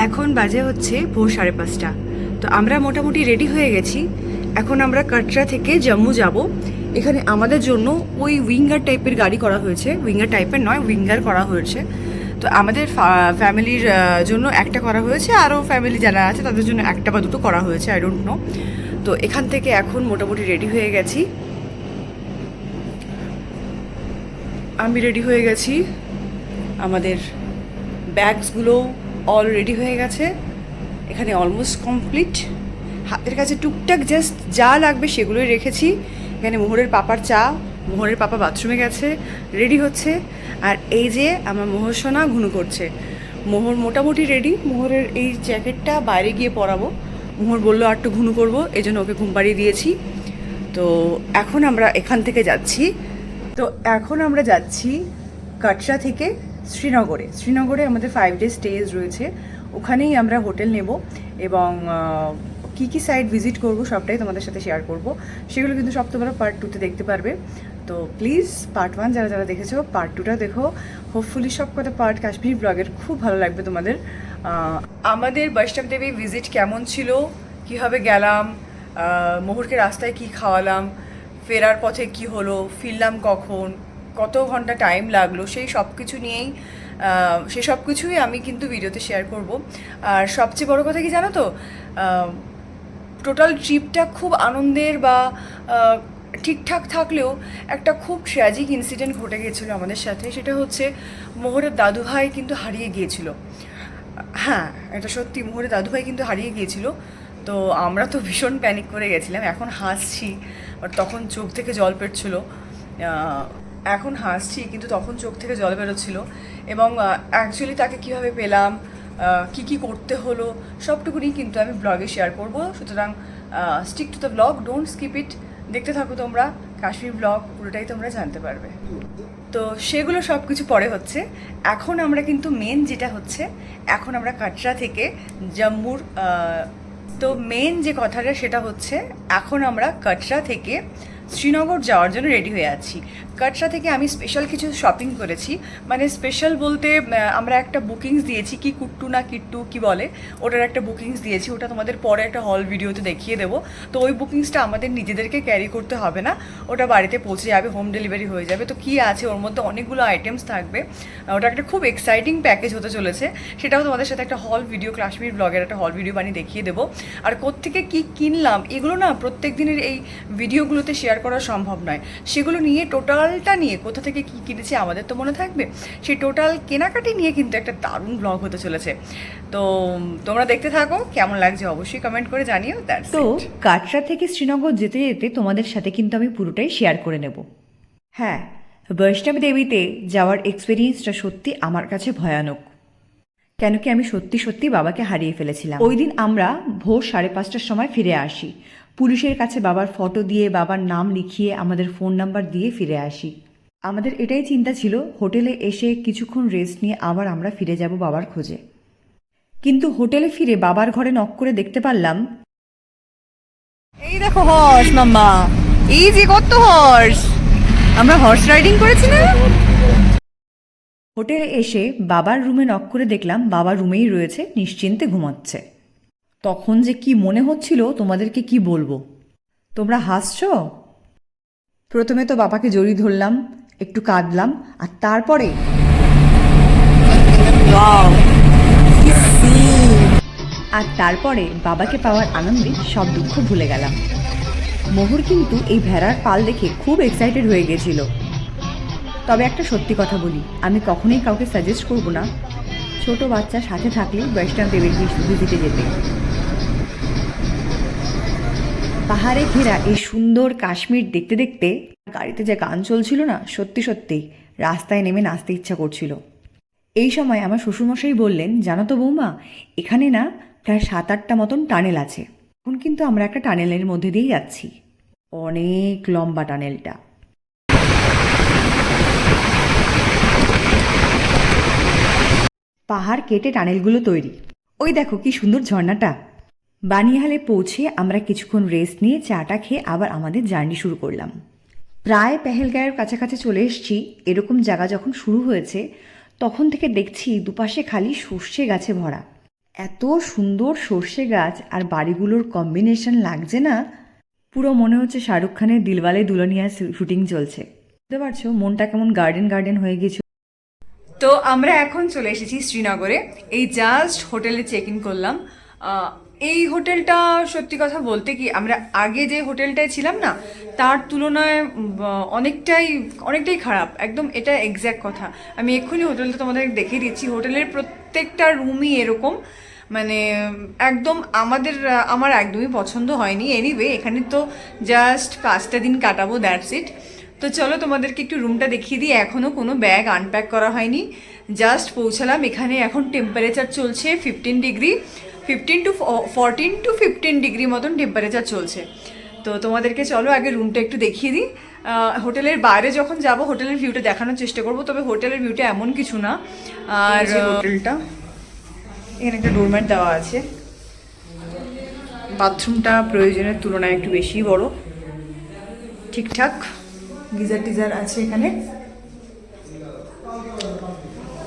এখন বাজে হচ্ছে ভোর 5:30। তো আমরা মোটামুটি রেডি হয়ে গেছি। এখন আমরা কাটরা থেকে জম্মু যাব। এখানে আমাদের জন্য ওই উইঙ্গার টাইপের গাড়ি করা হয়েছে, উইঙ্গার টাইপের নয়, উইঙ্গার করা হয়েছে। তো আমাদের ফ্যামিলির জন্য একটা করা হয়েছে, আরও ফ্যামিলি যারা আছে তাদের জন্য একটা বা দুটো করা হয়েছে, আই ডোন্ট নো। তো এখান থেকে এখন মোটামুটি রেডি হয়ে গেছি, আমি রেডি হয়ে গেছি, আমাদের ব্যাগসগুলো অল রেডি হয়ে গেছে, এখানে অলমোস্ট কমপ্লিট। হাতের কাছে টুকটাক জাস্ট যা লাগবে সেগুলোই রেখেছি। এখানে মোহরের পাপার চা, মোহরের পাপা বাথরুমে গেছে, রেডি হচ্ছে। আর এই যে আমার মোহর সোনা ঘুনু করছে। মোহর মোটামুটি রেডি, মোহরের এই জ্যাকেটটা বাইরে গিয়ে পরাবো। মোহর বললো আর একটু ঘুনু করবো, এই জন্য ওকে ঘুম পাড়িয়ে দিয়েছি। তো এখন আমরা এখান থেকে যাচ্ছি। এখন আমরা যাচ্ছি কাটরা থেকে শ্রীনগরে। শ্রীনগরে আমাদের 5 ডে স্টেজ রয়েছে, ওখানেই আমরা হোটেল নেব এবং কী কী সাইট ভিজিট করব সবটাই তোমাদের সাথে শেয়ার করব। সেগুলো কিন্তু সব তোমরা পার্ট 2তে দেখতে পারবে। তো প্লিজ পার্ট 1 যারা যারা দেখেছো পার্ট 2টা দেখো। হোপফুলি সব কটা পার্ট কাশ্মীর ব্লগের খুব ভালো লাগবে তোমাদের। আমাদের বৈষ্ণব দেবী ভিজিট কেমন ছিল, কীভাবে গেলাম, মোহরকে রাস্তায় কি খাওয়ালাম, ফেরার পথে কি হলো, ফিরলাম কখন, কত ঘন্টা টাইম লাগলো, সেই সব কিছু নিয়েই সেই সব কিছুই আমি কিন্তু ভিডিওতে শেয়ার করব। আর সবচেয়ে বড় কথা কি জানো তো, টোটাল ট্রিপটা খুব আনন্দের বা ঠিকঠাক থাকলেও একটা খুব ট্র্যাজিক ইনসিডেন্ট ঘটে গিয়েছিলো আমাদের সাথে। সেটা হচ্ছে মোহরের দাদুভাই কিন্তু হারিয়ে গিয়েছিল। হ্যাঁ, এটা সত্যি, মোহরের দাদুভাই কিন্তু হারিয়ে গিয়েছিল। তো আমরা তো ভীষণ প্যানিক করে গেছিলাম। এখন হাসছি, বাট তখন চোখ থেকে জল পেটছিল। এখন হাসছি কিন্তু তখন চোখ থেকে জল বেরোচ্ছিল। এবং অ্যাকচুয়ালি তাকে কীভাবে পেলাম, কি কি করতে হলো, সবটুকুনি কিন্তু আমি ব্লগে শেয়ার করব। সুতরাং stick to the blog, don't skip ইট, দেখতে থাকো তোমরা। কাশ্মীর ব্লগ পুরোটাই তোমরা জানতে পারবে। তো সেগুলো সব কিছু পরে হচ্ছে। এখন আমরা কিন্তু মেন যেটা হচ্ছে, এখন আমরা কাটরা থেকে জম্মুর, তো মেন যে কথাটা সেটা হচ্ছে এখন আমরা কাটরা থেকে শ্রীনগর যাওয়ার জন্য রেডি হয়ে আছি। কাটরা থেকে আমি স্পেশাল কিছু শপিং করেছি, মানে স্পেশাল বলতে আমরা একটা বুকিংস দিয়েছি, কি কুট্টু না কিট্টু কি বলে, ওটার একটা বুকিংস দিয়েছি। ওটা তোমাদের পরে একটা হল ভিডিওতে দেখিয়ে দেবো। তো ওই বুকিংসটা আমাদের নিজেদেরকে ক্যারি করতে হবে না, ওটা বাড়িতে পৌঁছে যাবে, হোম ডেলিভারি হয়ে যাবে। তো কী আছে ওর মধ্যে, অনেকগুলো আইটেমস থাকবে। ওটা একটা খুব এক্সাইটিং প্যাকেজ হতে চলেছে, সেটাও তোমাদের সাথে একটা হল ভিডিও, কাশ্মীর ব্লগের একটা হল ভিডিও বানিয়ে দেখিয়ে দেবো। আর কোত্থেকে কী কিনলাম এগুলো না প্রত্যেক দিনের এই ভিডিওগুলোতে শেয়ার করা সম্ভব নয়। সেগুলো নিয়ে টোটালটা নিয়ে কোথা থেকে কী কিনেছি আমাদের তো মনে থাকবে, সেই টোটাল কেনাকাটি নিয়ে কিন্তু একটা দারুণ ব্লগ হতে চলেছে। তো তোমরা দেখতে থাকো, কেমন লাগছে অবশ্যই কমেন্ট করে জানিও। তো কাটরা থেকে শ্রীনগর যেতে যেতে তোমাদের সাথে কিন্তু আমি পুরোটাই শেয়ার করে নেব। হ্যাঁ, বৈষ্ণব দেবীতে যাওয়ার এক্সপিরিয়েন্সটা সত্যি আমার কাছে ভয়ানক। কেন কি আমি সত্যি সত্যি বাবাকে হারিয়ে ফেলেছিলাম। ওই দিন আমরা ভোর 5:30টার সময় ফিরে আসি, পুলিশের কাছে বাবার ফটো দিয়ে, বাবার নাম লিখিয়ে, আমাদের ফোন নাম্বার দিয়ে ফিরে আসি। আমাদের এটাই চিন্তা ছিল, হোটেলে এসে কিছুক্ষণ রেস্ট নিয়ে আবার আমরা ফিরে যাব বাবার খোঁজে। কিন্তু হোটেলে ফিরে বাবার ঘরে নক করে দেখতে পারলাম, এই দেখো হর্স মাম্মা, এই যে কত হর্স, আমরা হর্স রাইডিং করেছি না। হোটেলে এসে বাবার রুমে নক করে দেখলাম বাবা রুমেই রয়েছে, নিশ্চিন্তে ঘুমাচ্ছে। তখন যে কি মনে হচ্ছিল তোমাদেরকে কি বলবো। তোমরা হাসছো? প্রথমে তো বাবাকে জড়িয়ে ধরলাম, একটু কাঁদলাম, আর তারপরে বাবাকে পাওয়ার আনন্দে সব দুঃখ ভুলে গেলাম। মোহর কিন্তু এই ভেড়ার পাল দেখে খুব এক্সাইটেড হয়ে গেছিল। তবে একটা সত্যি কথা বলি, আমি কখনোই কাউকে সাজেস্ট করব না ছোট বাচ্চা সাথে থাকলে বৈষ্ণব দেবীর ভিজিটে যেতে। পাহাড়ে ঘেরা এই সুন্দর কাশ্মীর দেখতে দেখতে গাড়িতে যে গান চলছিল না, সত্যি সত্যি রাস্তায় নেমে নাচতে ইচ্ছা করছিল। এই সময় আমার শ্বশুরমশাই বললেন, জানো তো বৌমা, এখানে না প্রায় 7-8টা মতন টানেল আছে। এখন কিন্তু আমরা একটা টানেলের মধ্যে দিয়েই যাচ্ছি, অনেক লম্বা টানেলটা। পাহাড় কেটে টানেলগুলো তৈরি। ওই দেখো কি সুন্দর ঝর্ণাটা। বানিহালে পৌঁছে আমরা কিছুক্ষণ রেস্ট নিয়ে চাটা খেয়ে আবার আমাদের জার্নি শুরু করলাম। প্রায় পেহেলগাঁয়ের কাছাকাছি চলে এসেছি। এরকম জায়গা যখন শুরু হয়েছে তখন থেকে দেখছি দুপাশে খালি সর্ষে গাছে ভরা। এত সুন্দর সর্ষে গাছ আর বাড়িগুলোর কম্বিনেশন লাগছে না, পুরো মনে হচ্ছে শাহরুখ খানের দিলওয়ালে দুলহানিয়া শুটিং চলছে। বুঝতে পারছো মনটা কেমন গার্ডেন গার্ডেন হয়ে গেছে। তো আমরা এখন চলে এসেছি শ্রীনগরে। এই জাস্ট হোটেলে চেক ইন করলাম। এই হোটেলটা সত্যি কথা বলতে কি, আমরা আগে যে হোটেলটায় ছিলাম না, তার তুলনায় অনেকটাই অনেকটাই খারাপ একদম, এটা এক্স্যাক্ট কথা। আমি এক্ষুনি হোটেলটা তোমাদের দেখিয়ে দিচ্ছি। হোটেলের প্রত্যেকটা রুমই এরকম, মানে একদম আমার একদমই পছন্দ হয়নি। এনিওয়ে এখানে তো জাস্ট 5টা দিন কাটাবো, দ্যাটস ইট। তো চলো তোমাদেরকে একটু রুমটা দেখিয়ে দিই। এখনও কোনো ব্যাগ আনপ্যাক করা হয়নি, জাস্ট পৌঁছালাম। এখানে এখন টেম্পারেচার চলছে 15 ডিগ্রি, 14 টু 15 ডিগ্রি মতন টেম্পারেচার চলছে। তো তোমাদেরকে চলো আগে রুমটা একটু দেখিয়ে দিই। হোটেলের বাইরে যখন যাব হোটেলের ভিউটা দেখানোর চেষ্টা করব, তবে হোটেলের ভিউটা এমন কিছু না। আর হোটেলটা এখানে একটা ডোরম্যাট দেওয়া আছে। বাথরুমটা প্রয়োজনের তুলনায় একটু বেশি বড়, ঠিকঠাক। গিজার টিজার আছে এখানে।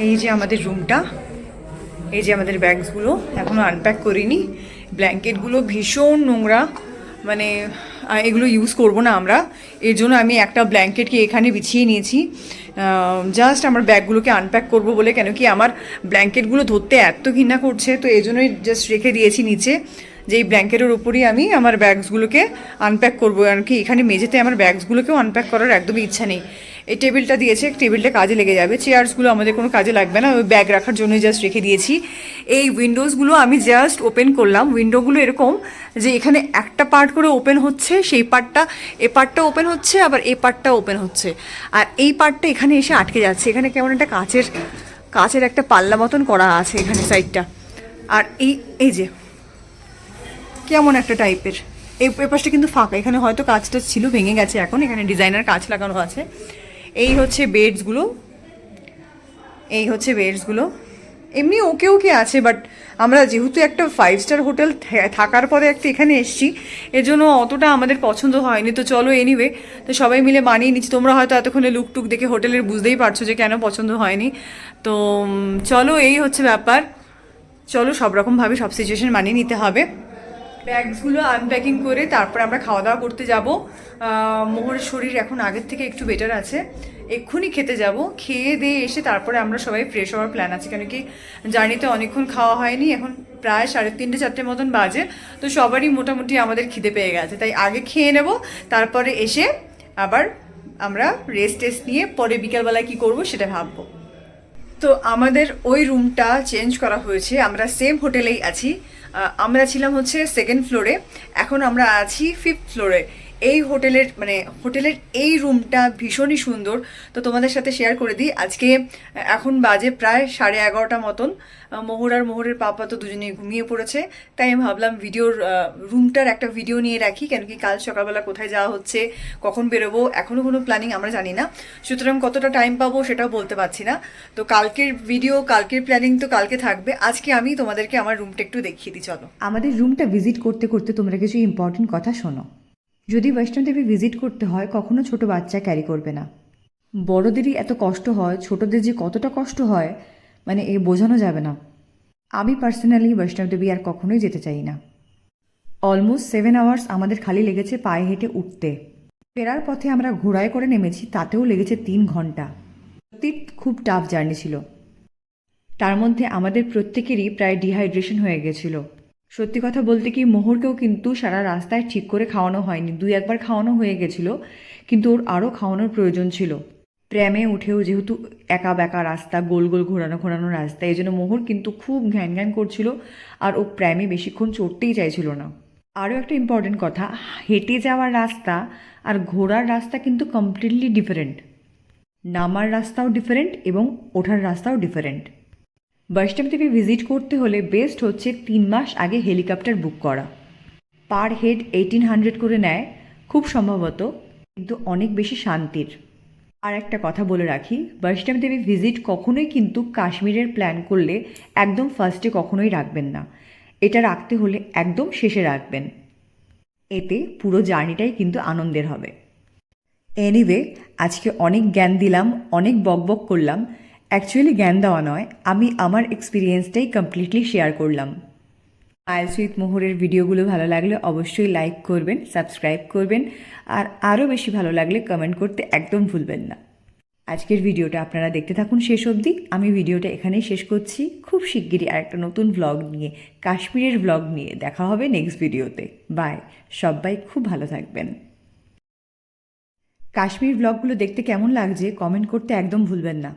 এই যে আমাদের রুমটা, এই যে আমাদের ব্যাগসগুলো এখনও আনপ্যাক করিনি। ব্ল্যাঙ্কেটগুলো ভীষণ নোংরা, মানে এগুলো ইউজ করব না আমরা, এর জন্য আমি একটা ব্ল্যাঙ্কেটকে এখানে বিছিয়ে নিয়েছি জাস্ট আমার ব্যাগগুলোকে আনপ্যাক করব বলে। কেন কি আমার ব্ল্যাঙ্কেটগুলো ধরতে এত ঘৃণা করছে, তো এই জন্যই জাস্ট রেখে দিয়েছি নিচে, যে এই ব্ল্যাঙ্কেটের উপরই আমি আমার ব্যাগসগুলোকে আনপ্যাক করবো। আর কি এখানে মেঝেতে আমার ব্যাগসগুলোকেও আনপ্যাক করার একদমই ইচ্ছা নেই। এই টেবিলটা দিয়েছে, টেবিলটা কাজে লেগে যাবে, চেয়ার্সগুলো আমাদের কোনো কাজে লাগবে না, ওই ব্যাগ রাখার জন্যই জাস্ট রেখে দিয়েছি। এই উইন্ডোজগুলো আমি জাস্ট ওপেন করলাম। উইন্ডোগুলো এরকম যে এখানে একটা পার্ট করে ওপেন হচ্ছে, সেই পার্টটা এ পার্টটা ওপেন হচ্ছে, আবার এ পার্টটা ওপেন হচ্ছে, আর এই পার্টটা এখানে এসে আটকে যাচ্ছে। এখানে কেমন একটা কাচের একটা পাল্লা মতন করা আছে এখানে সাইডটা। আর এই যে কেমন একটা টাইপের, এই পাশটা কিন্তু ফাঁকা, এখানে হয়তো কাচটা ছিল, ভেঙে গেছে এখন, এখানে ডিজাইনার কাচ লাগানো আছে। এই হচ্ছে বেডসগুলো, এই হচ্ছে বেডসগুলো। এমনি ওকে ওকে আছে, বাট আমরা যেহেতু একটা 5 স্টার হোটেল থাকার পরে একটা এখানে এসেছি, এর জন্য অতটা আমাদের পছন্দ হয়নি। তো চলো এনিওয়ে, তো সবাই মিলে মানিয়ে নিচ্ছি। তোমরা হয়তো এতক্ষণে লুকটুক দেখে হোটেলের বুঝতেই পারছো যে কেন পছন্দ হয়নি। তো চলো এই হচ্ছে ব্যাপার, চলো সব রকমভাবে সব সিচুয়েশন মানিয়ে নিতে হবে। ব্যাগসগুলো আনপ্যাকিং করে তারপর আমরা খাওয়া দাওয়া করতে যাব। মোহরের শরীর এখন আগের থেকে একটু বেটার আছে, এক্ষুনি খেতে যাব। খেয়ে দিয়ে এসে তারপরে আমরা সবাই ফ্রেশ হওয়ার প্ল্যান আছে, কেন কি জার্নিতে অনেকক্ষণ খাওয়া হয়নি, এখন প্রায় 3:30 4টে মতন বাজে। তো সবারই মোটামুটি আমাদের খিদে পেয়ে গেছে, তাই আগে খেয়ে নেব, তারপরে এসে আবার আমরা রেস্ট নিয়ে পরে বিকালবেলায় কী করব সেটা ভাববো। তো আমাদের ওই রুমটা চেঞ্জ করা হয়েছে, আমরা সেম হোটেলেই আছি। আমরা ছিলাম হচ্ছে 2nd ফ্লোরে, এখন আমরা আছি 5th ফ্লোরে। এই হোটেলের এই রুমটা ভীষণই সুন্দর। তো তোমাদের সাথে শেয়ার করে দিই। আজকে এখন বাজে প্রায় 11:30 মতন। মোহর আর মোহরের পাপা তো দুজনেই ঘুমিয়ে পড়েছে, তাই আমি ভাবলাম রুমটার একটা ভিডিও নিয়ে রাখি, কেন কি কাল সকালবেলা কোথায় যাওয়া হচ্ছে, কখন বেরোবো, এখনও কোনো প্ল্যানিং আমরা জানি না, সুতরাং কতটা টাইম পাবো সেটাও বলতে পারছি না। তো কালকের প্ল্যানিং তো কালকে থাকবে। আজকে আমি তোমাদেরকে আমার রুমটা একটু দেখিয়ে দিই, চলো। আমাদের রুমটা ভিজিট করতে করতে তোমরা কিছু ইম্পর্টেন্ট কথা শোনো। যদি বৈষ্ণবদেবী ভিজিট করতে হয় কখনো ছোট বাচ্চা ক্যারি করবে না। বড়দেরই এত কষ্ট হয়, ছোটদের যে কতটা কষ্ট হয় মানে এ বোঝানো যাবে না। আমি পার্সোনালি বৈষ্ণবদেবী আর কখনোই যেতে চাই না। অলমোস্ট 7 আওয়ার্স আমাদের খালি লেগেছে পায়ে হেঁটে উঠতে। ফেরার পথে আমরা ঘোড়ায় করে নেমেছি, তাতেও লেগেছে 3 ঘন্টা। সত্যি খুব টাফ জার্নি ছিল। তার মধ্যে আমাদের প্রত্যেকেরই প্রায় ডিহাইড্রেশন হয়ে গেছিল। সত্যি কথা বলতে কি, মোহরকেও কিন্তু সারা রাস্তায় ঠিক করে খাওয়ানো হয়নি, 2-1বার খাওয়ানো হয়ে গেছিল, কিন্তু ওর আরও খাওয়ানোর প্রয়োজন ছিল। প্র্যামে উঠেও যেহেতু একা বেঁকা রাস্তা, গোল গোল ঘোরানো রাস্তা, এই জন্য মোহর কিন্তু খুব ঘ্যান ঘ্যান করছিল, আর ও প্র্যামে বেশিক্ষণ চড়তেই চাইছিল না। আরও একটা ইম্পর্টেন্ট কথা, হেঁটে যাওয়ার রাস্তা আর ঘোড়ার রাস্তা কিন্তু কমপ্লিটলি ডিফারেন্ট। নামার রাস্তাও ডিফারেন্ট এবং ওঠার রাস্তাও ডিফারেন্ট। বৈষ্ণবদেবী ভিজিট করতে হলে বেস্ট হচ্ছে 3 মাস আগে হেলিকপ্টার বুক করা। পার হেড 1800 করে নেয় খুব সম্ভবত, কিন্তু অনেক বেশি শান্তির। আর একটা কথা বলে রাখি, বৈষ্ণবদেবী ভিজিট কখনোই কিন্তু কাশ্মীরের প্ল্যান করলে একদম ফার্স্টে কখনোই রাখবেন না, এটা রাখতে হলে একদম শেষে রাখবেন, এতে পুরো জার্নিটাই কিন্তু আনন্দের হবে। এনিওয়ে, আজকে অনেক জ্ঞান দিলাম, অনেক বকবক করলাম, অ্যাকচুয়ালি জ্ঞান দেওয়া নয়, আমি আমার এক্সপিরিয়েন্সটাই কমপ্লিটলি শেয়ার করলাম। স্মাইলস উইথ মোহরের ভিডিওগুলো ভালো লাগলে অবশ্যই লাইক করবেন, সাবস্ক্রাইব করবেন, আর আরও বেশি ভালো লাগলে কমেন্ট করতে একদম ভুলবেন না। আজকের ভিডিওটা আপনারা দেখতে থাকুন শেষ অবধি। আমি ভিডিওটা এখানেই শেষ করছি। খুব শিগগিরই আরেকটা নতুন ভ্লগ নিয়ে, কাশ্মীরের ভ্লগ নিয়ে দেখা হবে নেক্সট ভিডিওতে। বাই। সবাই খুব ভালো থাকবেন। কাশ্মীর ভ্লগগুলো দেখতে কেমন লাগছে কমেন্ট করতে একদম ভুলবেন না।